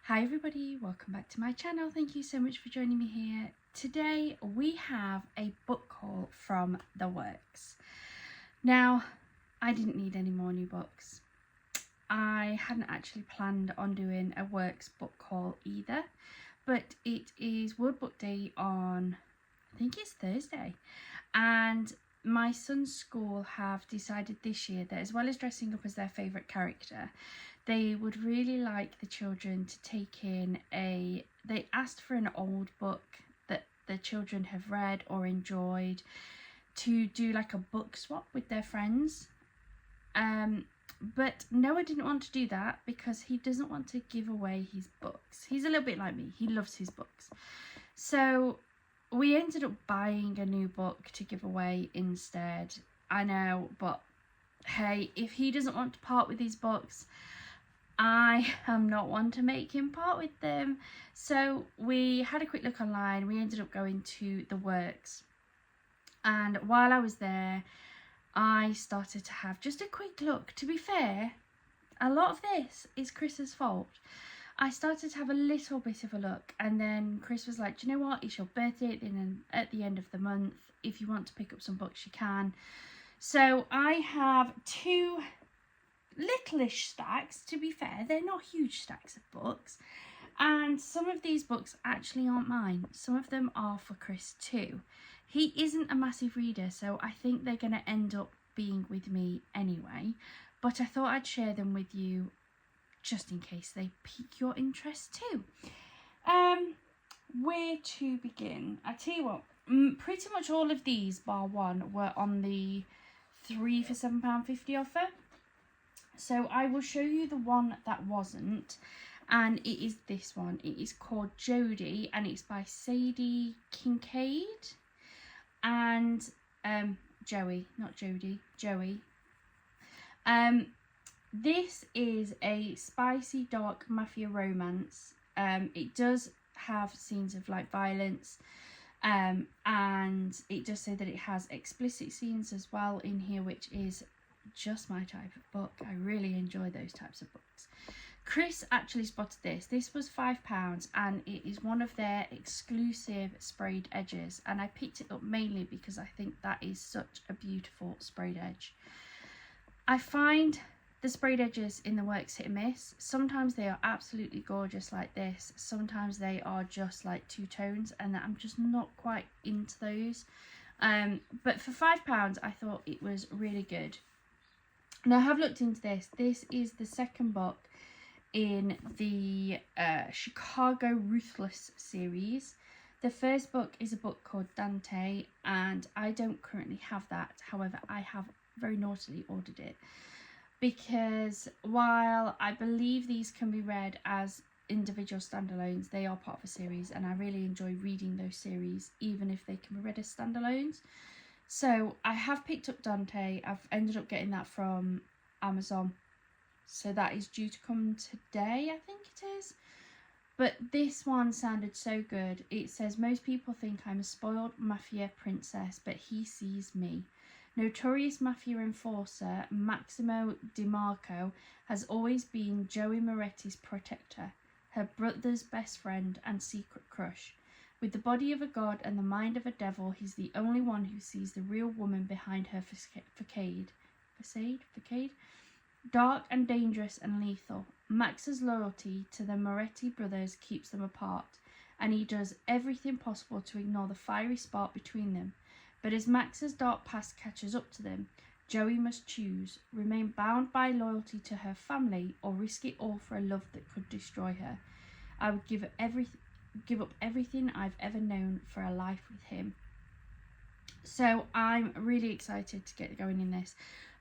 Hi everybody, welcome back to my channel. Thank you so much for joining me here. Today we have a book haul from The Works. Now, I didn't need any more new books. I hadn't actually planned on doing a Works book haul either, but it is World Book Day on, I think it's Thursday, and my son's school have decided this year that as well as dressing up as their favourite character, they would really like the children to take in they asked for an old book that the children have read or enjoyed to do like a book swap with their friends. But Noah didn't want to do that because he doesn't want to give away his books. He's a little bit like me. He loves his books. So we ended up buying a new book to give away instead. I know, but hey, if he doesn't want to part with his books, I am not one to make him part with them. So we had a quick look online. We ended up going to The Works. And while I was there, I started to have just a quick look. To be fair, a lot of this is Chris's fault. I started to have a little bit of a look, and then Chris was like, do you know what? It's your birthday at the end of the month. If you want to pick up some books, you can. So I have two littleish stacks. To be fair, they're not huge stacks of books, and some of these books actually aren't mine. Some of them are for Chris too. He isn't a massive reader, so I think they're going to end up being with me anyway, but I thought I'd share them with you just in case they pique your interest too. Where to begin? I tell you what, pretty much all of these bar one were on the 3 for £7.50 offer. So I will show you the one that wasn't, and it is this one. It is called Jodie, and it's by Sadie Kincaid and Joey, not Jodie, Joey. This is a spicy, dark mafia romance. It does have scenes of like violence, and it does say that it has explicit scenes as well in here, which is just my type of book. I really enjoy those types of books. Chris actually spotted this. This was £5, and it is one of their exclusive sprayed edges, and I picked it up mainly because I think that is such a beautiful sprayed edge. I find the sprayed edges in The Works hit and miss. Sometimes they are absolutely gorgeous like this. Sometimes they are just like two tones, and I'm just not quite into those. But for £5, I thought it was really good. Now I have looked into this. This is the second book in the Chicago Ruthless series. The first book is a book called Dante, and I don't currently have that. However, I have very naughtily ordered it because while I believe these can be read as individual standalones, they are part of a series, and I really enjoy reading those series even if they can be read as standalones. So I have picked up Dante. I've ended up getting that from Amazon, so that is due to come today, I think it is. But this one sounded so good. It says, most people think I'm a spoiled mafia princess, but he sees me. Notorious mafia enforcer Maximo DiMarco has always been Joey Moretti's protector, her brother's best friend and secret crush. With the body of a god and the mind of a devil, he's the only one who sees the real woman behind her facade. Dark and dangerous and lethal. Max's loyalty to the Moretti brothers keeps them apart, and he does everything possible to ignore the fiery spark between them. But as Max's dark past catches up to them, Joey must choose, remain bound by loyalty to her family or risk it all for a love that could destroy her. I would give up everything I've ever known for a life with him. So I'm really excited to get going in this,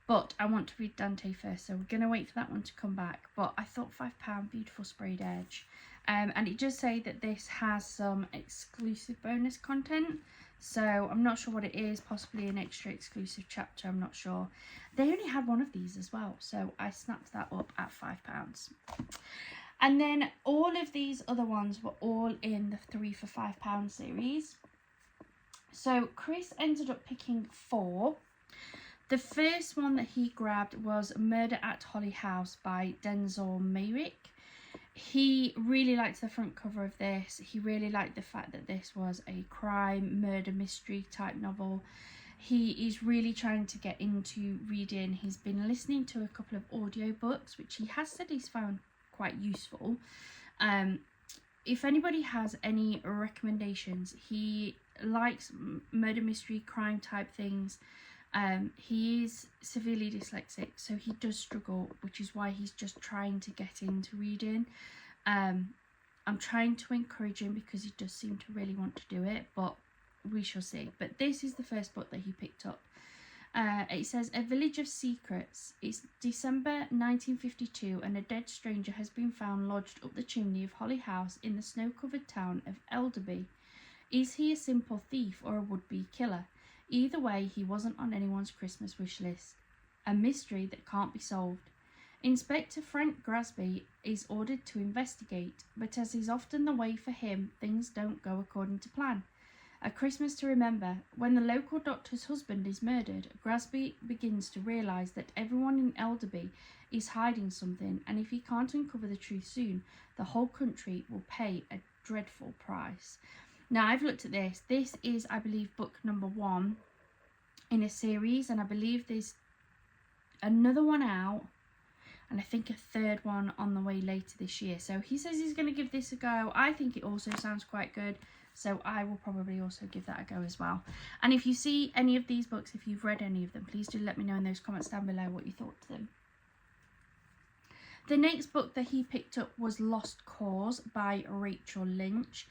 but I want to read Dante first, so we're going to wait for that one to come back. But I thought £5, beautiful sprayed edge. And it does say that this has some exclusive bonus content, so I'm not sure what it is, possibly an extra exclusive chapter, I'm not sure. They only had one of these as well, so I snapped that up at £5. And then all of these other ones were all in the 3 for £5 series. So Chris ended up picking 4. The first one that he grabbed was Murder at Holly House by Denzil Mayrick. he really liked the front cover of this. He really liked the fact that this was a crime, murder, mystery type novel. He is really trying to get into reading. He's been listening to a couple of audiobooks, which he has said he's found quite useful. If anybody has any recommendations, he likes murder, mystery, crime type things. He is severely dyslexic, so he does struggle, which is why he's just trying to get into reading. I'm trying to encourage him because he does seem to really want to do it, but we shall see. But this is the first book that he picked up. It says A Village of Secrets. It's December 1952 and a dead stranger has been found lodged up the chimney of Holly House in the snow-covered town of Elderby. Is he a simple thief or a would-be killer? Either way, he wasn't on anyone's Christmas wish list. A mystery that can't be solved. Inspector Frank Grasby is ordered to investigate, but as is often the way for him, things don't go according to plan. A Christmas to Remember. When the local doctor's husband is murdered, Grasby begins to realise that everyone in Elderby is hiding something, and if he can't uncover the truth soon, the whole country will pay a dreadful price. Now, I've looked at this. This is, I believe, book number 1 in a series, and I believe there's another one out, and I think a third one on the way later this year. So he says he's going to give this a go. I think it also sounds quite good, so I will probably also give that a go as well. And if you see any of these books, if you've read any of them, please do let me know in those comments down below what you thought of them. The next book that he picked up was Lost Cause by Rachel Lynch.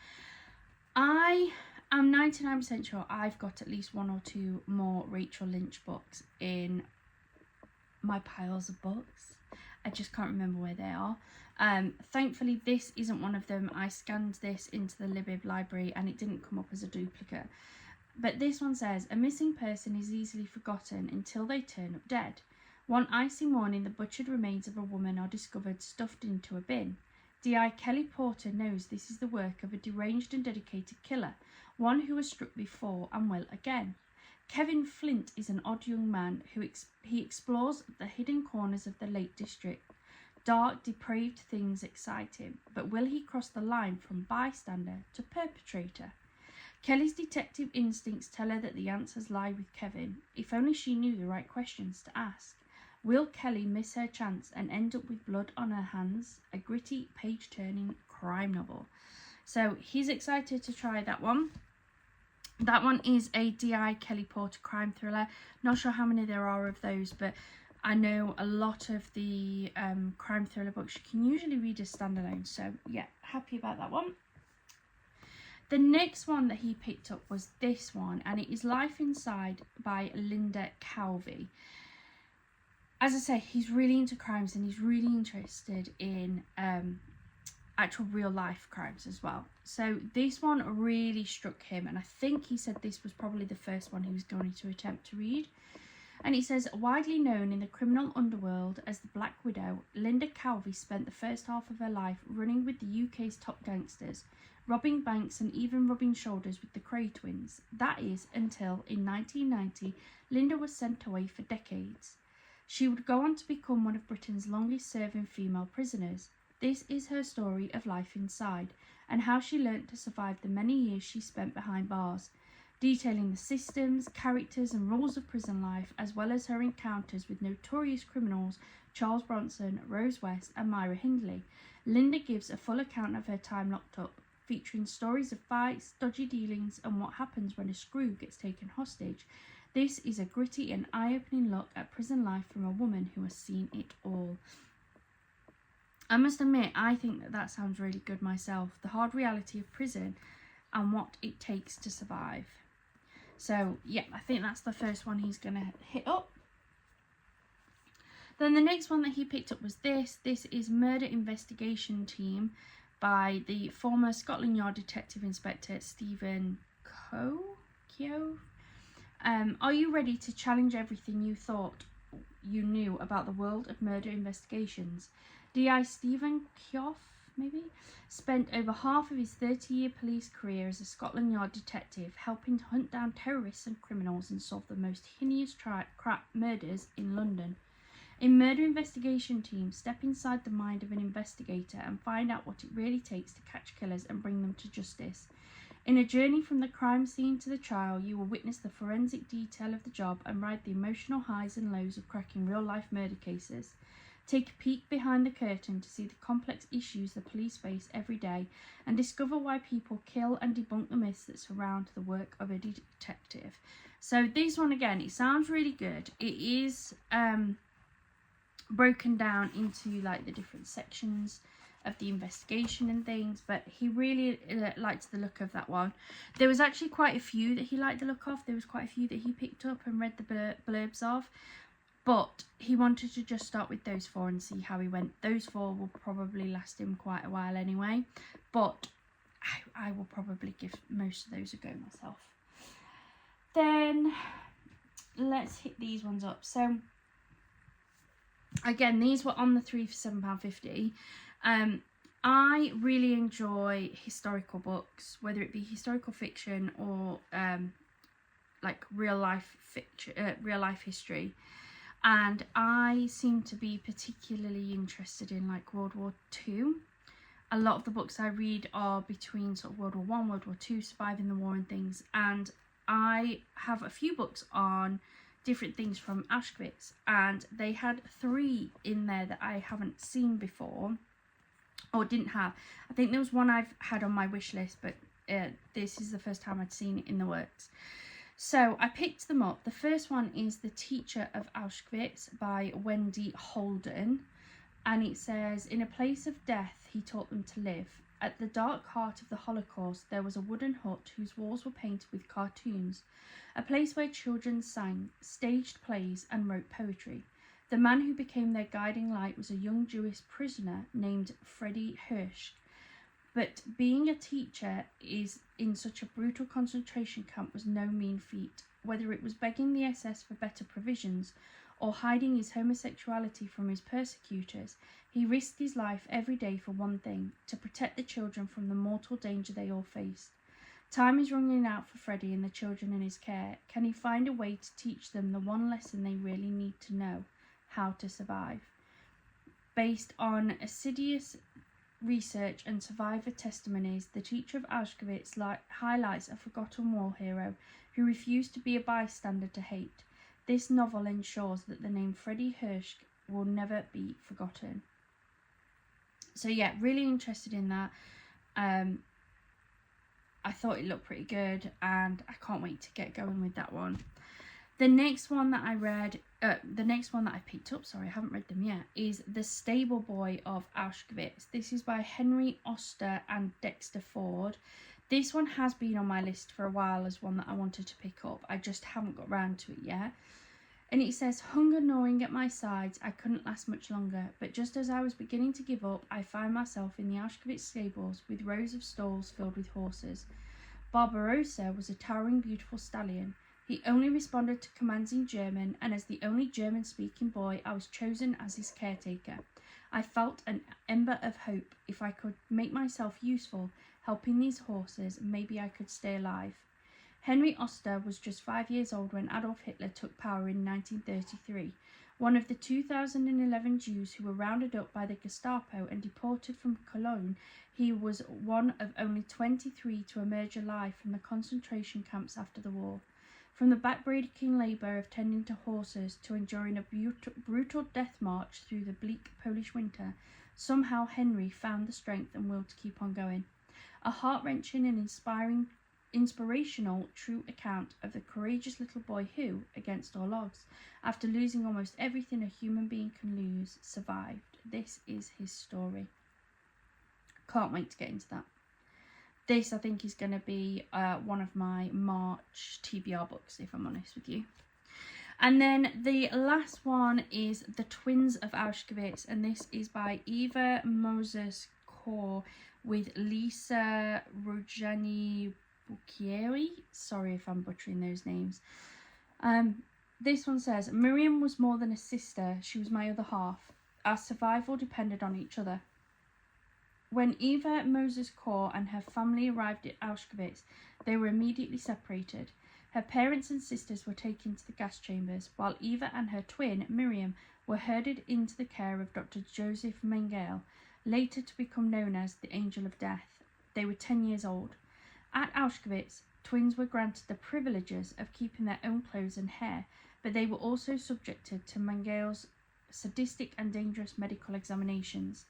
I am 99% sure I've got at least 1 or 2 more Rachel Lynch books in my piles of books. I just can't remember where they are. Thankfully, this isn't one of them. I scanned this into the Libib library and it didn't come up as a duplicate. But this one says, a missing person is easily forgotten until they turn up dead. One icy morning, the butchered remains of a woman are discovered stuffed into a bin. D.I. Kelly Porter knows this is the work of a deranged and dedicated killer, one who was struck before and will again. Kevin Flint is an odd young man who explores the hidden corners of the Lake District. Dark, depraved things excite him, but will he cross the line from bystander to perpetrator? Kelly's detective instincts tell her that the answers lie with Kevin, if only she knew the right questions to ask. Will Kelly miss her chance and end up with blood on her hands? A gritty, page-turning crime novel. So he's excited to try that one. That one is a D.I. Kelly Porter crime thriller. Not sure how many there are of those, but I know a lot of the crime thriller books you can usually read as standalone. So yeah, happy about that one. The next one that he picked up was this one, and it is Life Inside by Linda Calvi. As I say, he's really into crimes and he's really interested in actual real life crimes as well. So this one really struck him, and I think he said this was probably the first one he was going to attempt to read. And it says, widely known in the criminal underworld as the Black Widow, Linda Calvi spent the first half of her life running with the UK's top gangsters, robbing banks and even rubbing shoulders with the Kray twins. That is, until in 1990, Linda was sent away for decades. She would go on to become one of Britain's longest-serving female prisoners. This is her story of life inside, and how she learnt to survive the many years she spent behind bars, detailing the systems, characters and rules of prison life, as well as her encounters with notorious criminals Charles Bronson, Rose West and Myra Hindley. Linda gives a full account of her time locked up, featuring stories of fights, dodgy dealings and what happens when a screw gets taken hostage. This is a gritty and eye-opening look at prison life from a woman who has seen it all. I must admit, I think that sounds really good myself. The hard reality of prison and what it takes to survive. So, yeah, I think that's the first one he's going to hit up. Then the next one that he picked up was this. This is Murder Investigation Team by the former Scotland Yard Detective Inspector Stephen Keogh. Are you ready to challenge everything you thought you knew about the world of murder investigations? D.I. Stephen Keogh, maybe, spent over half of his 30-year police career as a Scotland Yard detective, helping to hunt down terrorists and criminals and solve the most heinous murders in London. A murder investigation team step inside the mind of an investigator and find out what it really takes to catch killers and bring them to justice. In a journey from the crime scene to the trial, you will witness the forensic detail of the job and ride the emotional highs and lows of cracking real-life murder cases. Take a peek behind the curtain to see the complex issues the police face every day and discover why people kill and debunk the myths that surround the work of a detective. So this one, again, it sounds really good. It is broken down into like the different sections of the investigation and things, but he really liked the look of that one. There was actually quite a few that he liked the look of. There was quite a few that he picked up and read the blurbs of, but he wanted to just start with those 4 and see how he went. Those 4 will probably last him quite a while anyway, but I will probably give most of those a go myself. Then let's hit these ones up. So again, these were on the 3 for £7.50. I really enjoy historical books, whether it be historical fiction or like real life history. And I seem to be particularly interested in like World War II. A lot of the books I read are between sort of World War I, World War II, surviving the war and things. And I have a few books on different things from Auschwitz, and they had 3 in there that I haven't seen before or didn't have. I think there was one I've had on my wish list, but this is the first time I'd seen it in the works. So I picked them up. The first one is The Teacher of Auschwitz by Wendy Holden, and it says, in a place of death he taught them to live. At the dark heart of the Holocaust there was a wooden hut whose walls were painted with cartoons, a place where children sang, staged plays and wrote poetry. The man who became their guiding light was a young Jewish prisoner named Freddie Hirsch. But being a teacher in such a brutal concentration camp was no mean feat. Whether it was begging the SS for better provisions or hiding his homosexuality from his persecutors, he risked his life every day for one thing: to protect the children from the mortal danger they all faced. Time is running out for Freddie and the children in his care. Can he find a way to teach them the one lesson they really need to know: how to survive? Based on assiduous research and survivor testimonies, The Teacher of Auschwitz highlights a forgotten war hero who refused to be a bystander to hate. This novel ensures that the name Freddie Hirsch will never be forgotten. So yeah, really interested in that. I thought it looked pretty good, and I can't wait to get going with that one. The next one that I picked up, sorry, I haven't read them yet, is The Stable Boy of Auschwitz. This is by Henry Oster and Dexter Ford. This one has been on my list for a while as one that I wanted to pick up. I just haven't got round to it yet. And it says, hunger gnawing at my sides, I couldn't last much longer, but just as I was beginning to give up, I found myself in the Auschwitz stables with rows of stalls filled with horses. Barbarossa was a towering, beautiful stallion. He only responded to commands in German, and as the only German-speaking boy, I was chosen as his caretaker. I felt an ember of hope. If I could make myself useful, helping these horses, maybe I could stay alive. Henry Oster was just 5 years old when Adolf Hitler took power in 1933. One of the 2011 Jews who were rounded up by the Gestapo and deported from Cologne, he was one of only 23 to emerge alive from the concentration camps after the war. From the backbreaking labour of tending to horses to enduring a brutal death march through the bleak Polish winter, somehow Henry found the strength and will to keep on going. A heart-wrenching and inspirational true account of the courageous little boy who, against all odds, after losing almost everything a human being can lose, survived. This is his story. Can't wait to get into that. This, I think, is going to be one of my March TBR books, if I'm honest with you. And then the last one is The Twins of Auschwitz, and this is by Eva Moses-Kor with Lisa Rojani-Bukieri. Sorry if I'm butchering those names. This one says, Miriam was more than a sister, she was my other half. Our survival depended on each other. When Eva Moses-Kor and her family arrived at Auschwitz, they were immediately separated. Her parents and sisters were taken to the gas chambers, while Eva and her twin, Miriam, were herded into the care of Dr. Joseph Mengele, later to become known as the Angel of Death. They were 10 years old. At Auschwitz, twins were granted the privileges of keeping their own clothes and hair, but they were also subjected to Mengele's sadistic and dangerous medical examinations.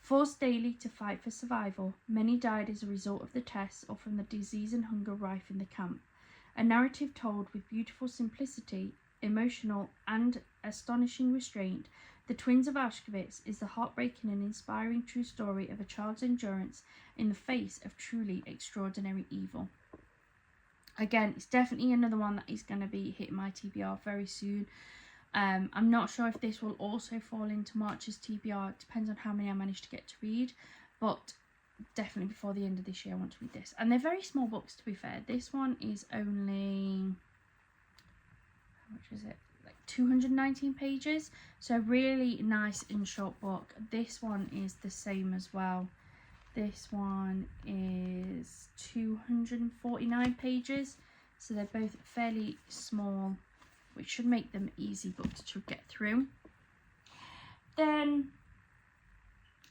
Forced daily to fight for survival, many died as a result of the tests or from the disease and hunger rife in the camp. A narrative told with beautiful simplicity, emotional and astonishing restraint, The Twins of Auschwitz is the heartbreaking and inspiring true story of a child's endurance in the face of truly extraordinary evil. Again, it's definitely another one that is going to be hitting my TBR very soon. I'm not sure if this will also fall into March's TBR. It depends on how many I manage to get to read. But definitely before the end of this year, I want to read this. And they're very small books, to be fair. This one is only... how much is it? Like 219 pages. So a really nice and short book. This one is the same as well. This one is 249 pages. So they're both fairly small, which should make them easy books to get through. Then,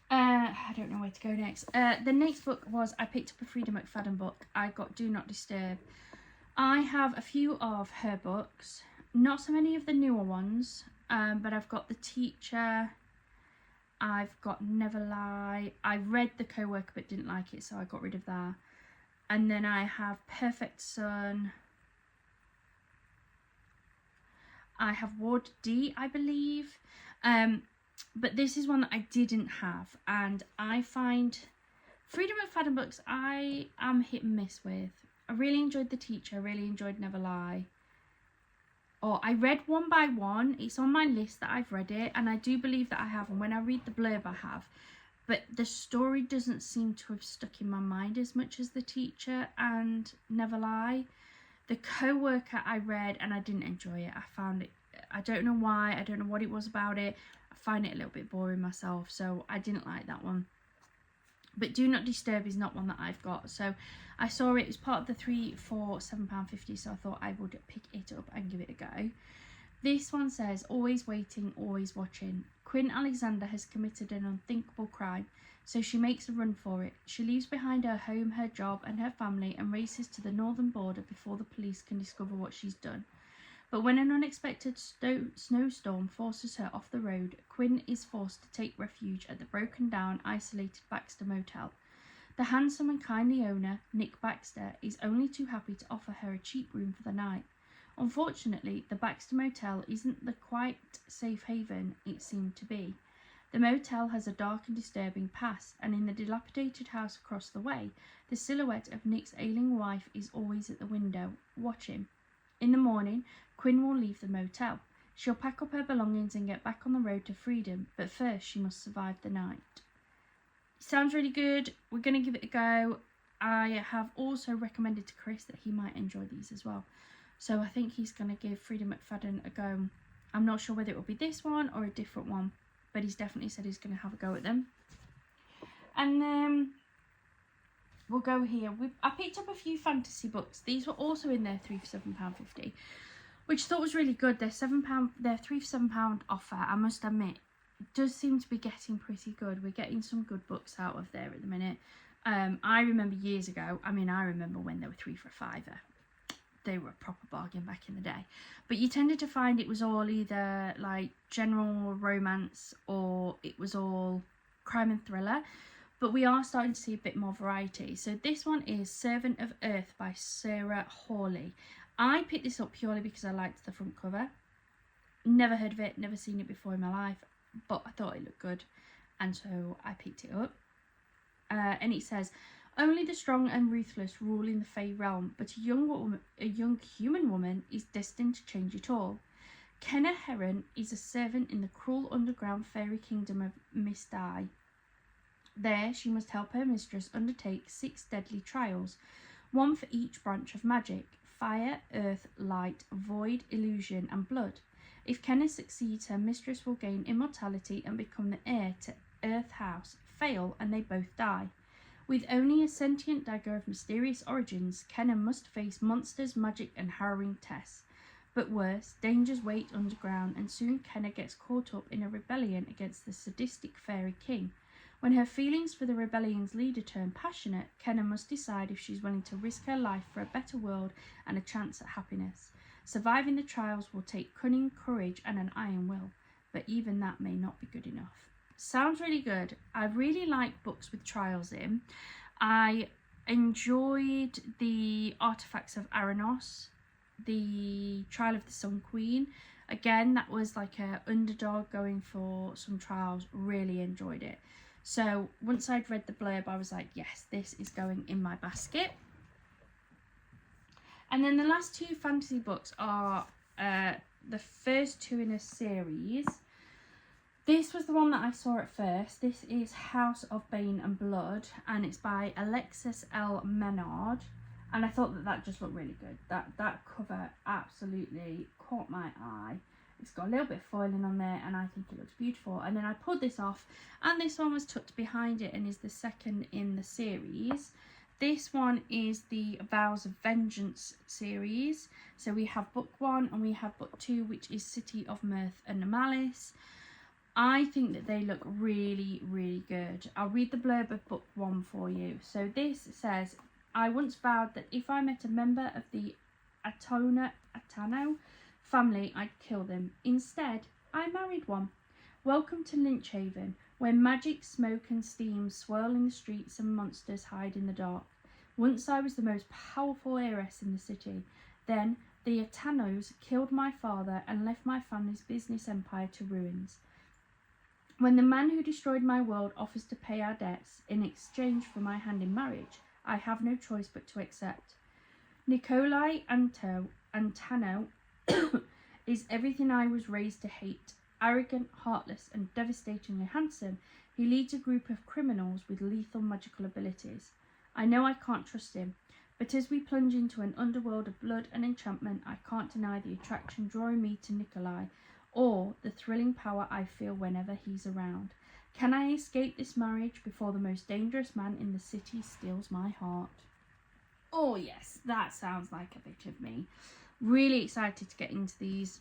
I don't know where to go next. The next book was, I picked up a Freida McFadden book. I got Do Not Disturb. I have a few of her books, not so many of the newer ones, but I've got The Teacher, I've got Never Lie. I read The Co-worker but didn't like it, so I got rid of that. And then I have Perfect Son. I have Ward D, I believe. But this is one that I didn't have. And I find Freida McFadden books I am hit and miss with. I really enjoyed The Teacher. I really enjoyed Never Lie. Or I read One by One. It's on my list that I've read it. And I do believe that I have. And when I read the blurb, I have. But the story doesn't seem to have stuck in my mind as much as The Teacher and Never Lie. The Co-worker I read and I didn't enjoy it. I found it, I don't know why, I don't know what it was about it. I find it a little bit boring myself, so I didn't like that one. But Do Not Disturb is not one that I've got. So I saw it was part of the 3 for £7.50, so I thought I would pick it up and give it a go. This one says, always waiting, always watching. Quinn Alexander has committed an unthinkable crime, so she makes a run for it. She leaves behind her home, her job and her family and races to the northern border before the police can discover what she's done. But when an unexpected snowstorm forces her off the road, Quinn is forced to take refuge at the broken down, isolated Baxter Motel. The handsome and kindly owner, Nick Baxter, is only too happy to offer her a cheap room for the night. Unfortunately, the Baxter Motel isn't the quite safe haven it seemed to be. The motel has a dark and disturbing past, and in the dilapidated house across the way, the silhouette of Nick's ailing wife is always at the window, watching. In the morning, Quinn will leave the motel. She'll pack up her belongings and get back on the road to freedom, but first she must survive the night. Sounds really good. We're going to give it a go. I have also recommended to Chris that he might enjoy these as well. So I think he's going to give Freida McFadden a go. I'm not sure whether it will be this one or a different one, but he's definitely said he's going to have a go at them. And then we'll go here. I picked up a few fantasy books. These were also in their 3 for £7.50, which I thought was really good. Their 3 for £7 offer, I must admit, does seem to be getting pretty good. We're getting some good books out of there at the minute. I remember years ago, I remember when they were 3 for £5. They were a proper bargain back in the day. But you tended to find it was all either like general romance or it was all crime and thriller. But we are starting to see a bit more variety. So this one is Servant of Earth by Sarah Hawley. I picked this up purely because I liked the front cover. Never heard of it, never seen it before in my life, but I thought it looked good, and so I picked it up. And it says, only the strong and ruthless rule in the Fey realm, but a young human woman is destined to change it all. Kenna Heron is a servant in the cruel underground fairy kingdom of Miss Di. There, she must help her mistress undertake 6 deadly trials, one for each branch of magic: fire, earth, light, void, illusion, and blood. If Kenna succeeds, her mistress will gain immortality and become the heir to Earth House. Fail, and they both die. With only a sentient dagger of mysterious origins, Kenna must face monsters, magic, and harrowing tests. But worse, dangers wait underground, and soon Kenna gets caught up in a rebellion against the sadistic fairy king. When her feelings for the rebellion's leader turn passionate, Kenna must decide if she's willing to risk her life for a better world and a chance at happiness. Surviving the trials will take cunning, courage, and an iron will, but even that may not be good enough. Sounds really good. I really like books with trials in. I enjoyed the Artifacts of Aranos, the Trial of the Sun Queen. Again, that was like a underdog going for some trials. Really enjoyed it. So once I'd read the blurb, I was like, yes, this is going in my basket. And then the last two fantasy books are the first two in a series. This was the one that I saw at first. This is House of Bane and Blood, and it's by Alexis L. Menard. And I thought that just looked really good. That cover absolutely caught my eye. It's got a little bit of foiling on there, and I think it looks beautiful. And then I pulled this off, and this one was tucked behind it and is the second in the series. This one is the Vows of Vengeance series. So we have book 1 and we have book 2, which is City of Mirth and Malice. I think that they look really, really good. I'll read the blurb of book 1 for you. So this says, I once vowed that if I met a member of the Atano family, I'd kill them. Instead, I married one. Welcome to Lynchhaven, where magic, smoke and steam swirl in the streets and monsters hide in the dark. Once I was the most powerful heiress in the city. Then the Atanos killed my father and left my family's business empire to ruins. When the man who destroyed my world offers to pay our debts in exchange for my hand in marriage, I have no choice but to accept. Nikolai Antano is everything I was raised to hate. Arrogant, heartless, and devastatingly handsome, he leads a group of criminals with lethal magical abilities. I know I can't trust him, but as we plunge into an underworld of blood and enchantment, I can't deny the attraction drawing me to Nikolai, or the thrilling power I feel whenever he's around. Can I escape this marriage before the most dangerous man in the city steals my heart? Oh yes, that sounds like a bit of me. Really excited to get into these.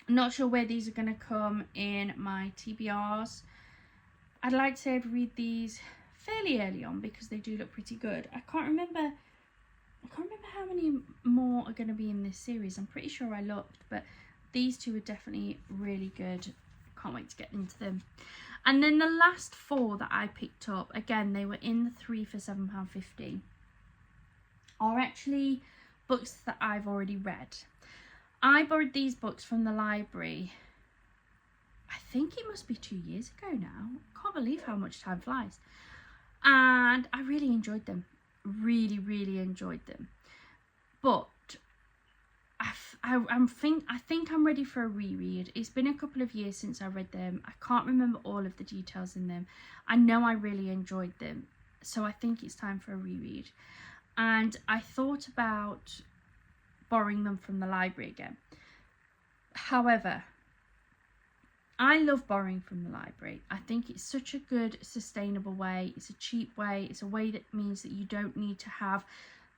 Not sure where these are going to come in my TBRs. I'd like to say I'd read these fairly early on because they do look pretty good. I can't remember how many more are going to be in this series. I'm pretty sure I looked, but these two are definitely really good. Can't wait to get into them. And then the last 4 that I picked up, again, they were in the 3 for £7.50, are actually books that I've already read. I borrowed these books from the library, I think it must be 2 years ago now. Can't believe how much time flies. And I really enjoyed them. Really, really enjoyed them. But I think I'm ready for a reread. It's been a couple of years since I read them. I can't remember all of the details in them. I know I really enjoyed them, so I think it's time for a reread. And I thought about borrowing them from the library again. However, I love borrowing from the library. I think it's such a good, sustainable way. It's a cheap way. It's a way that means that you don't need to have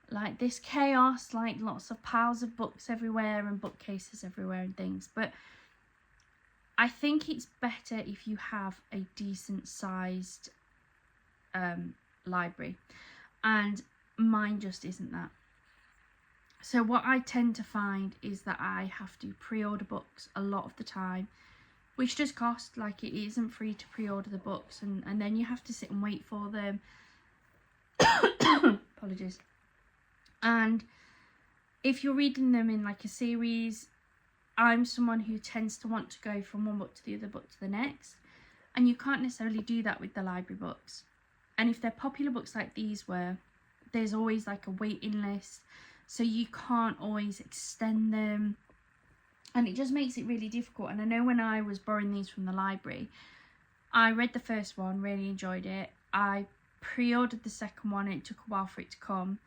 like this chaos, like lots of piles of books everywhere and bookcases everywhere and things. But I think it's better if you have a decent sized library, and mine just isn't that. So what I tend to find is that I have to pre-order books a lot of the time, which does cost. Like, it isn't free to pre-order the books, and then you have to sit and wait for them. Apologies. And if you're reading them in like a series, I'm someone who tends to want to go from one book to the other book to the next, and you can't necessarily do that with the library books. And if they're popular books like these were, there's always like a waiting list, so you can't always extend them, and it just makes it really difficult. And I know when I was borrowing these from the library, I read the first one, really enjoyed it. I pre-ordered the second one, and it took a while for it to come.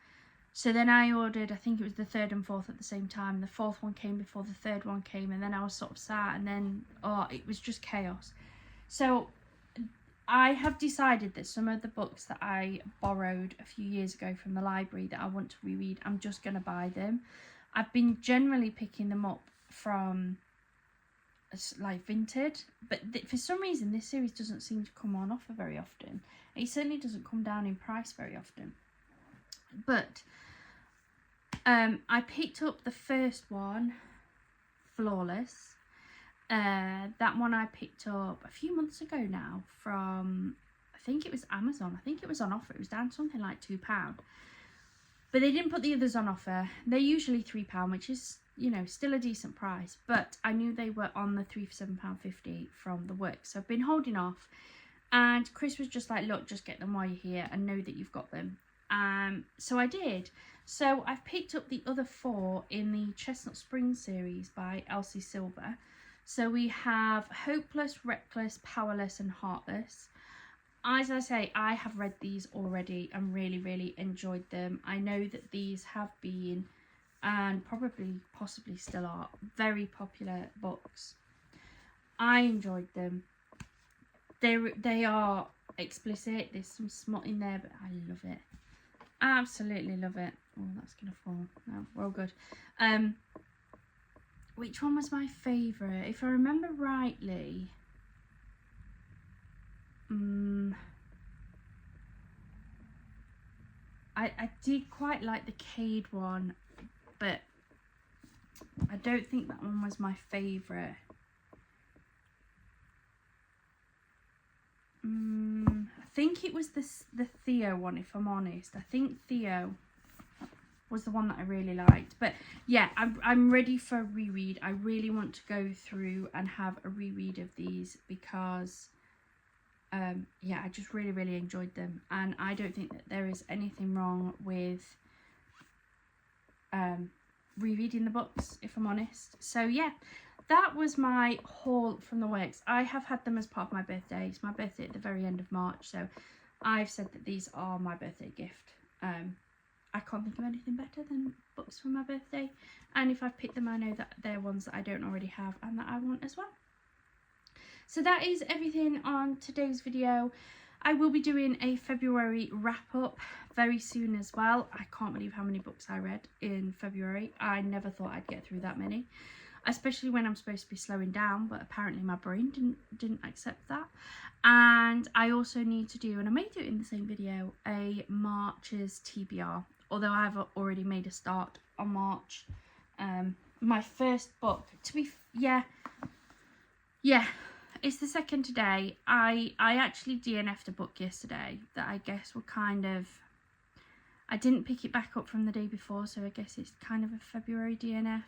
So then I ordered, I think it was the third and fourth at the same time. The fourth one came before the third one came, and then I was sort of sad, and then, it was just chaos. So I have decided that some of the books that I borrowed a few years ago from the library that I want to reread, I'm just going to buy them. I've been generally picking them up from like Vinted, but for some reason this series doesn't seem to come on offer very often. It certainly doesn't come down in price very often. But I picked up the first one, Flawless. That one I picked up a few months ago now from, I think it was Amazon. I think it was on offer. It was down something like £2. But they didn't put the others on offer. They're usually £3, which is, you know, still a decent price. But I knew they were on the 3 for £7.50 from the works. So I've been holding off. And Chris was just like, look, just get them while you're here and know that you've got them. So I did. So I've picked up the other 4 in the Chestnut Springs series by Elsie Silver. So we have Hopeless, Reckless, Powerless and Heartless. As I say, I have read these already and really, really enjoyed them. I know that these have been, and possibly still are, very popular books. I enjoyed them. They are explicit. There's some smut in there, but I love it. Absolutely love it. Oh, that's gonna fall. No, we're all good. Which one was my favourite? If I remember rightly, I did quite like the Cade one, but I don't think that one was my favourite. I think it was the Theo one, if I'm honest. I think Theo was the one that I really liked. But yeah, I'm ready for a reread. I really want to go through and have a reread of these because yeah, I just really, really enjoyed them. And I don't think that there is anything wrong with rereading the books, if I'm honest. So yeah, that was my haul from the works. I have had them as part of my birthday. It's my birthday at the very end of March, so I've said that these are my birthday gift. I can't think of anything better than books for my birthday, and if I've picked them, I know that they're ones that I don't already have and that I want as well. So that is everything on today's video. I will be doing a February wrap-up very soon as well. I can't believe how many books I read in February. I never thought I'd get through that many, especially when I'm supposed to be slowing down, but apparently my brain didn't accept that. And I also need to do, and I may do it in the same video, a March's TBR, although I've already made a start on March. My first book, yeah, it's the second today. I actually DNF'd a book yesterday that I guess were kind of, I didn't pick it back up from the day before, so I guess it's kind of a February DNF.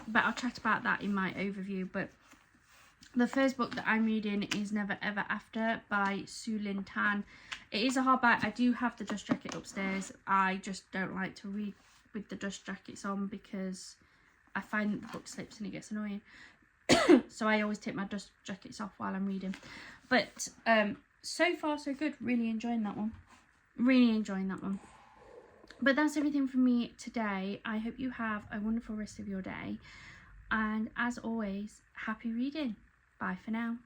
But I'll chat about that in my overview. But the first book that I'm reading is Never Ever After by Sue Lynn Tan. It is a hardback. I do have the dust jacket upstairs. I just don't like to read with the dust jackets on because I find that the book slips and it gets annoying. So I always take my dust jackets off while I'm reading. But so far so good. Really enjoying that one. But that's everything from me today. I hope you have a wonderful rest of your day. And as always, happy reading. Bye for now.